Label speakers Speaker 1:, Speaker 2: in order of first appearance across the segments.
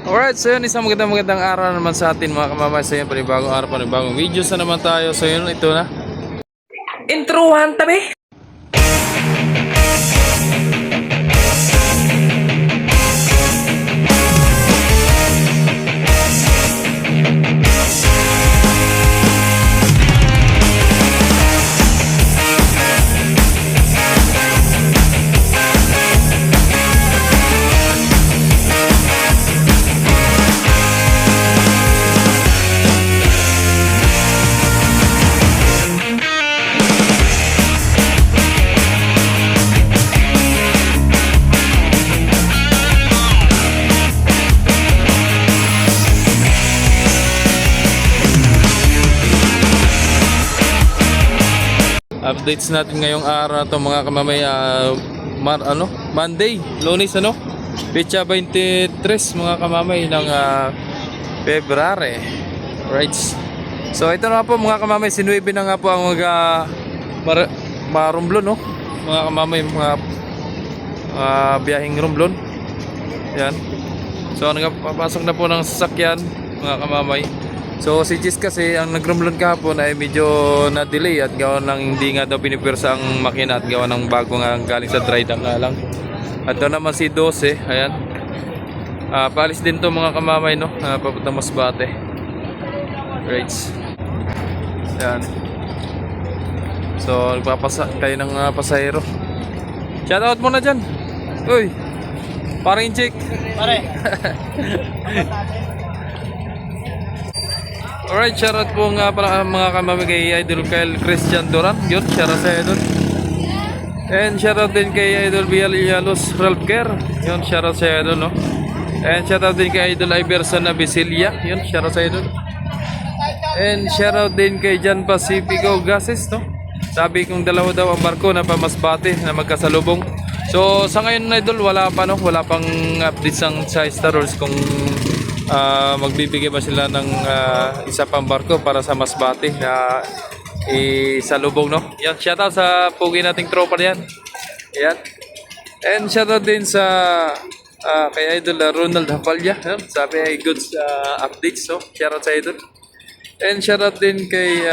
Speaker 1: Alright, so yun, isang magandang araw naman sa atin mga kamamay. So yun, panibagong araw, panibagong videos na naman tayo. So yun, ito na. Introhan tabi! Updates natin ngayong araw na to mga kamamay. Monday, Lunes Pecha 23 mga kamamay ng February. Right. So ito na po mga kamamay, sinuibi na nga po ang mga marumblon mga kamamay, mga biyaheng rumblon. Yan. So papasok na po ng sasakyan mga kamamay. So si Jis kasi ang nagrumblon kahapon ay medyo na-delay at gawa ng hindi nga daw pinipwersa ang makina at gawa ng bago nga galing sa dry dock nga lang. At doon naman si 12, ayan. Paalis din to mga kamamay papunta Masbate. Right. Ayan. So nagpapasa kayo ng pasahero. Shoutout muna dyan. Uy, parang check. Pare. Alright, shoutout po nga pala mga kamamay kay Idol Kyle Christian Duran. Yun, shoutout sa Idol. And shoutout din kay Idol Villalobos Ralph Kerr. Yun, shoutout sa Idol, And shoutout din kay Idol Iverson na Bisilia. Yun, shoutout sa Idol. And shoutout din kay Jan Pacifico Gases, Sabi kong dalawa daw ang barko na pamasbate na magkasalubong. So sa ngayon Idol, wala pang updates sa Star Wars kung magbibigay ba sila ng isa pang barko para sa Masbate na isalubong, Yan, shoutout sa pugi nating tropa na yan. Yan. And shoutout din sa kay Idol Ronald Hapalya. Sabi ay good updates, shoutout sa Idol. And shoutout din kay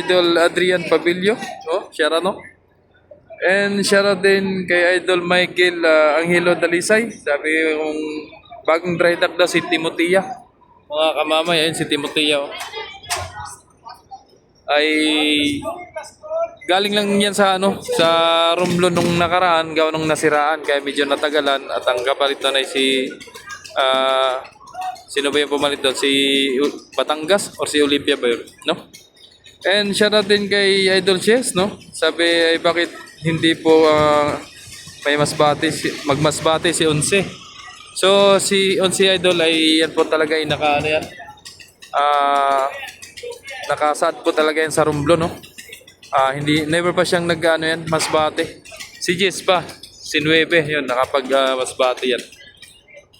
Speaker 1: Idol Adrian Pabilio, shoutout, And shoutout din kay Idol Michael Angelo Dalisay. Sabi yung bagong dry dock daw si Timotea. Mga kamamay, ayun si Timotea. Ay galing lang yan sa sa Romblon nung nakaraan, gawa nung nasiraan kaya medyo natagalan at ang kapalit doon ay si sino ba yung pumalit doon? Si Batangas or si Olympia ba yun? And shoutout din kay Idol Chess, Sabi ay bakit hindi po may magmasbate si Onse. So si Onsi Idol ay yan po talaga ay nakasaad po talaga yan sa Romblon, never pa siyang Masbate. Si Jess pa, si 9 yun Masbate yan.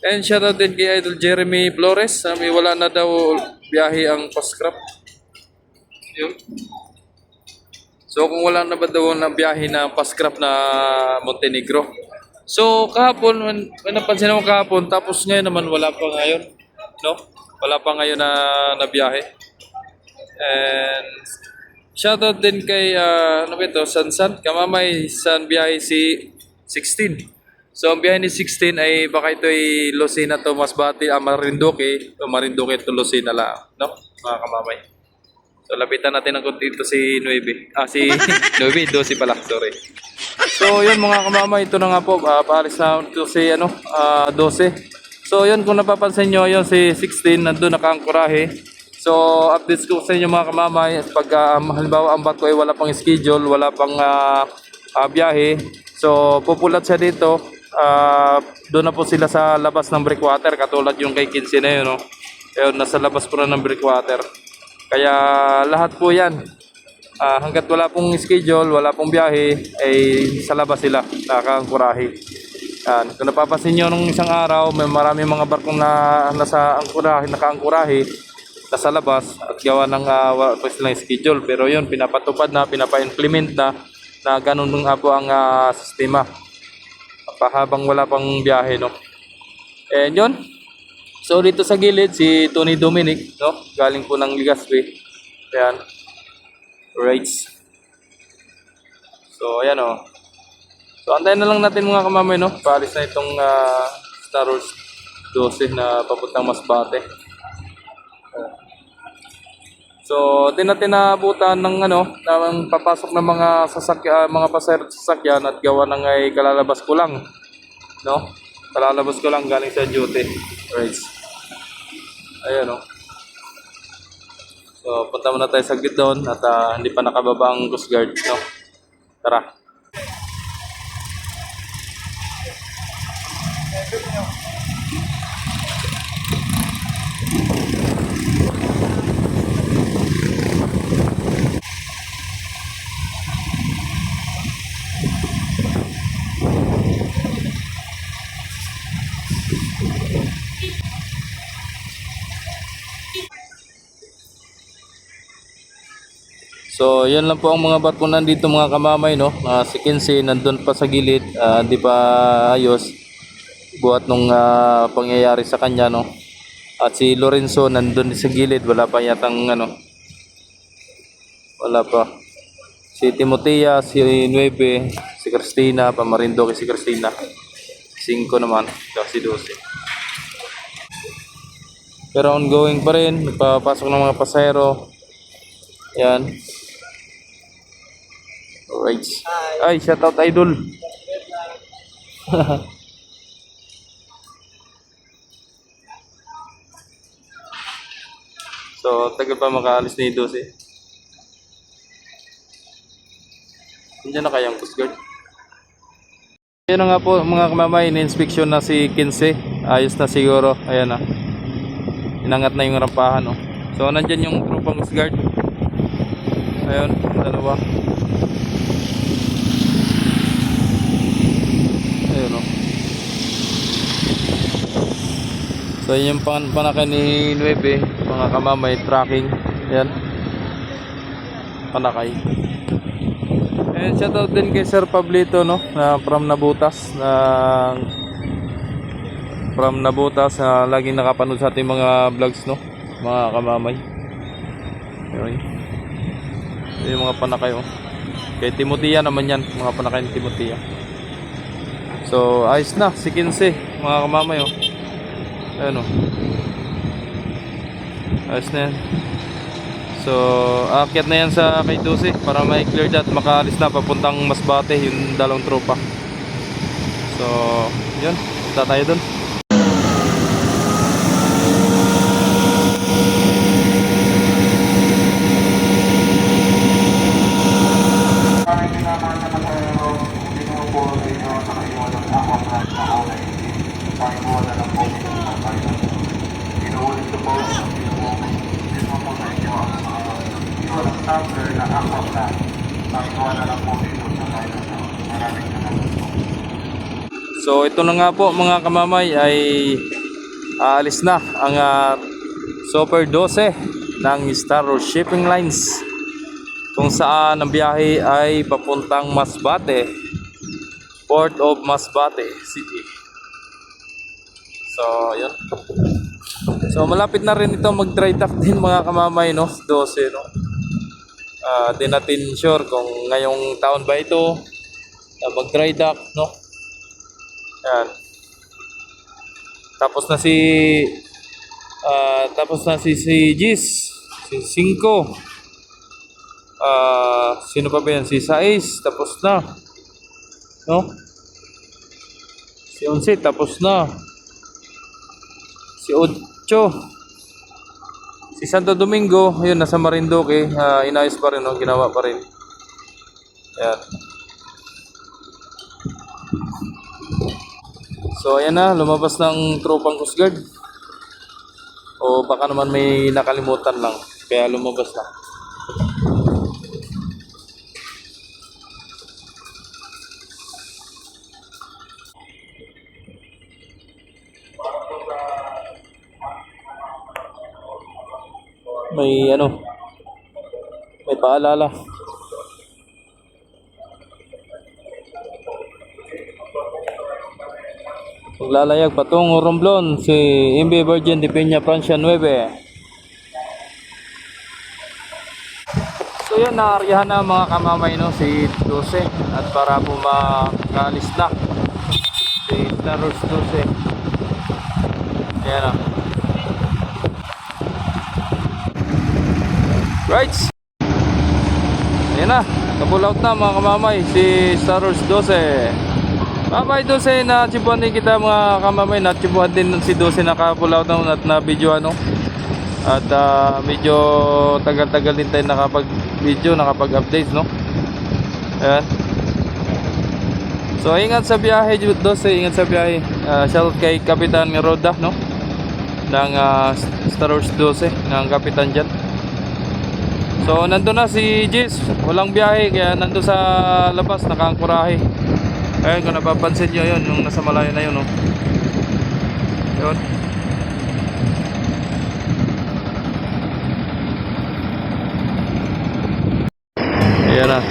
Speaker 1: And shoutout din kay Idol Jeremy Flores. May wala na daw biyahe ang Pascrap. Yun. So kung wala na ba daw na biyahe na Pascrap na Montenegro. So kahapon, may napansin ako kahapon, tapos ngayon naman wala pa ngayon, Wala pa ngayon na biyahe. And shoutout din kay Sansan, kamamay San biyahe si 16. So ang biyahe ni 16 ay baka ito ay Lucena to Masbate, Marinduque to Lucena lang, mga kamamay. So lapitan natin ng konti ito si 9. Si 9, 12 pala, sorry. So yun mga kamamay, ito na nga po, paalis na ito si 12. So yun, kung napapansin nyo, yun si 16 nandun nakaangkurahe. So updates ko sa inyo mga kamamay, pag halimbawa ang barko ay wala pang schedule, wala pang biyahe, so pupulat siya dito. Doon na po sila sa labas ng breakwater, katulad yung kay 15 na yun, Ayun, nasa labas po na ng breakwater. Kaya lahat po yan, hanggat wala pong schedule, wala pong biyahe, ay sa labas sila, nakaangkurahe. Kung napapansin nyo nung isang araw, may maraming mga barkong na nasa angkurahe, nakaangkurahe, nasa labas at gawa ng wala pa silang schedule. Pero yun, pinapatupad na, pinapa-implement na ganun nga po ang sistema. Pahabang wala pang biyahe, And yun, So dito sa gilid si Tony Dominic, no? Galing po ng Legazpi. Ayan. Right. So ayan oh. So antayin na lang natin mga kamamay, no? Paalis na itong Star Wars 12 na papuntang Masbate. So din natin naabutan ng ano, ng papasok ng mga mga pasahero sa sasakyan at gawa ng ay kalalabas ko lang, no? Kalalabas ko lang galing sa duty. Right. Ayan oh. So punta muna tayo saglit doon at hindi pa nakababa ang Coast Guard, no? Tara. So, yan lang po ang mga barko nandito mga kamamay, no? Si Kinsey nandun pa sa gilid, hindi pa ayos buhat nung pangyayari sa kanya, no? At si Lorenzo nandun sa gilid, wala pa yatang ano. Wala pa. Si Timotea, si Nueve, si Cristina, Pamarindoque si Cristina. 5 naman, si 12. Pero ongoing pa rin, nagpapasok ng mga pasahero. Yan. Alright. Ay, shout out idol. So, tagal pa makaalis ni 12. Nandiyan na kayang Coast Guard. Ayan na nga po mga kamamay, in-inspection na si Kinsey. Ayos na siguro. Ayan na. Inangat na yung rampahan. Oh. So, nandyan yung tropang Coast Guard. Ayun, dalawa. Ayun o. So yun yung panakay ni Nueve, mga kamamay, tracking. Yan. Panakay. And shoutout din kay Sir Pablito, no? Na from Nabutas. From Nabutas na laging nakapanood sa ating mga vlogs, no? Mga kamamay. Ayun. Yung mga panakay, oh. Kay Timotea naman yan, mga panakay ni Timotea. So, ayos na si Kinsey, mga kamamay, oh. Ayun, oh. Ayos na yan. So, aakyat na yan sa kay 12 para may clear that, makaalis na papuntang Masbate, yung dalawang tropa. So, yun. Punta tayo dun. So ito na nga po mga kamamay, ay aalis na ang Super 12 ng Star Wars Shipping Lines, kung saan ang biyahe ay papuntang Masbate, Port of Masbate City. So yun. So malapit na rin ito mag-dry dock din mga kamamay, no? 12, no? Di natin sure kung ngayong taon ba ito mag-dry dock, no? Yan. Tapos na si Gis, si 5. Sino pa ba yan? Si 6 tapos na. No? Si 11 tapos na. Si 8. Si Santo Domingo, ayun, nasa Marindoque, inayos pa rin, no? Ginawa pa rin. Ayan. So ayan na, lumabas ng tropang Coast Guard. O baka naman may nakalimutan lang, kaya lumabas na. May paalala. Paglalayag patungo Romblon, si MB Virgin de Peña Francia 9. So yan, naaryahan na mga kamamay no, si 12 at para po makaalis na si Star Wars 12. Ayan na. Right. Ayan na, couple out na mga kamamay si Star Wars 12. Bye 12, na chipuan din kita mga kamamay, na chipuan din si 12 na couple out na at na video ano. At medyo tagal-tagal din tayo nakapag-video, nakapag-update, no? Ayan. So, ingat sa biyahe, 12, ingat sa biyahe. Shoutout kay Kapitan Roda, no? Ng Star Wars 12, ng Kapitan dyan. So, nandun na si Jis. Walang biyahe, kaya nandun sa labas, nakaangkurahe. Ayan, kung napapansin nyo yun, yung nasa malayo na yun, no? Yun. Ayan na.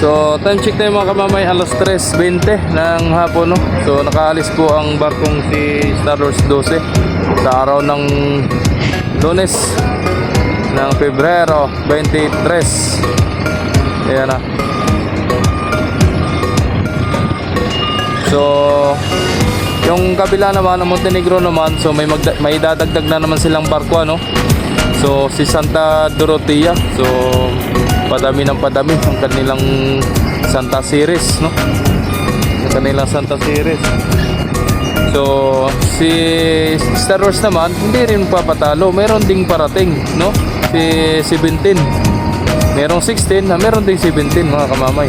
Speaker 1: So, time check tayo mga kamamay, alas 3:20 ng hapon, no? So, nakaalis po ang barkong si Star Wars 12 sa araw ng Lunes ng Pebrero 23. Ayan na. So, yung kabila naman ng Montenegro naman, so may dadagdag na naman silang barko, ano? So, si Santa Dorotea. So, padami ng padami ang kanilang Santa Series, no? Ang kanilang Santa Series. So, si Star Wars naman, hindi rin papatalo. Meron ding parating, no? Si 17. Merong 16, meron ding 17 mga kamamay.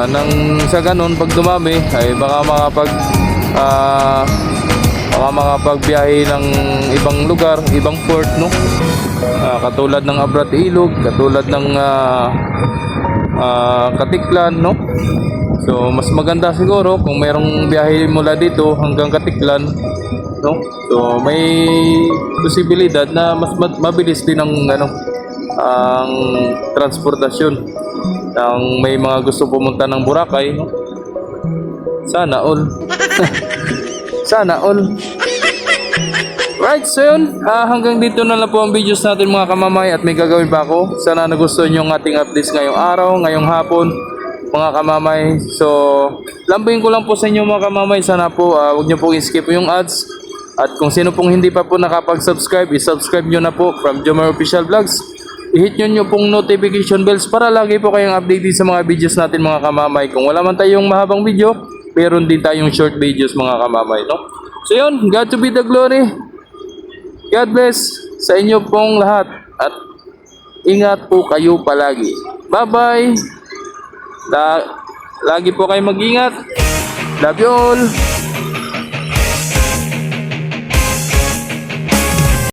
Speaker 1: Nang sa ganun, pag dumami ay baka makapagbiyahe ng ibang lugar, ibang port, no? Katulad ng Abrat Ilog, katulad ng Katiklan, no? So mas maganda siguro kung merong biyahe mula dito hanggang Katiklan, no? So may posibilidad na mas mabilis din ang ang transportasyon ng may mga gusto pumunta ng Boracay, no? Sana all. Sana all. Right, so yun, hanggang dito na lang po ang videos natin mga kamamay, at may gagawin pa ako. Sana nagustuhan nyo ang ating updates ngayong araw, ngayong hapon mga kamamay. So, lambing ko lang po sa inyo mga kamamay. Sana po huwag nyo pong skip yung ads. At kung sino pong hindi pa po nakapag-subscribe, i-subscribe nyo na po from Jomar Official Vlogs. I-hit nyo pong notification bells para lagi po kayong updated sa mga videos natin mga kamamay. Kung wala man tayong mahabang video, meron din tayong short videos mga kamamay, no? So yun, God to be the glory. God bless sa inyo pong lahat at ingat po kayo palagi. Bye-bye. Lagi po kayo mag-ingat. Love you all.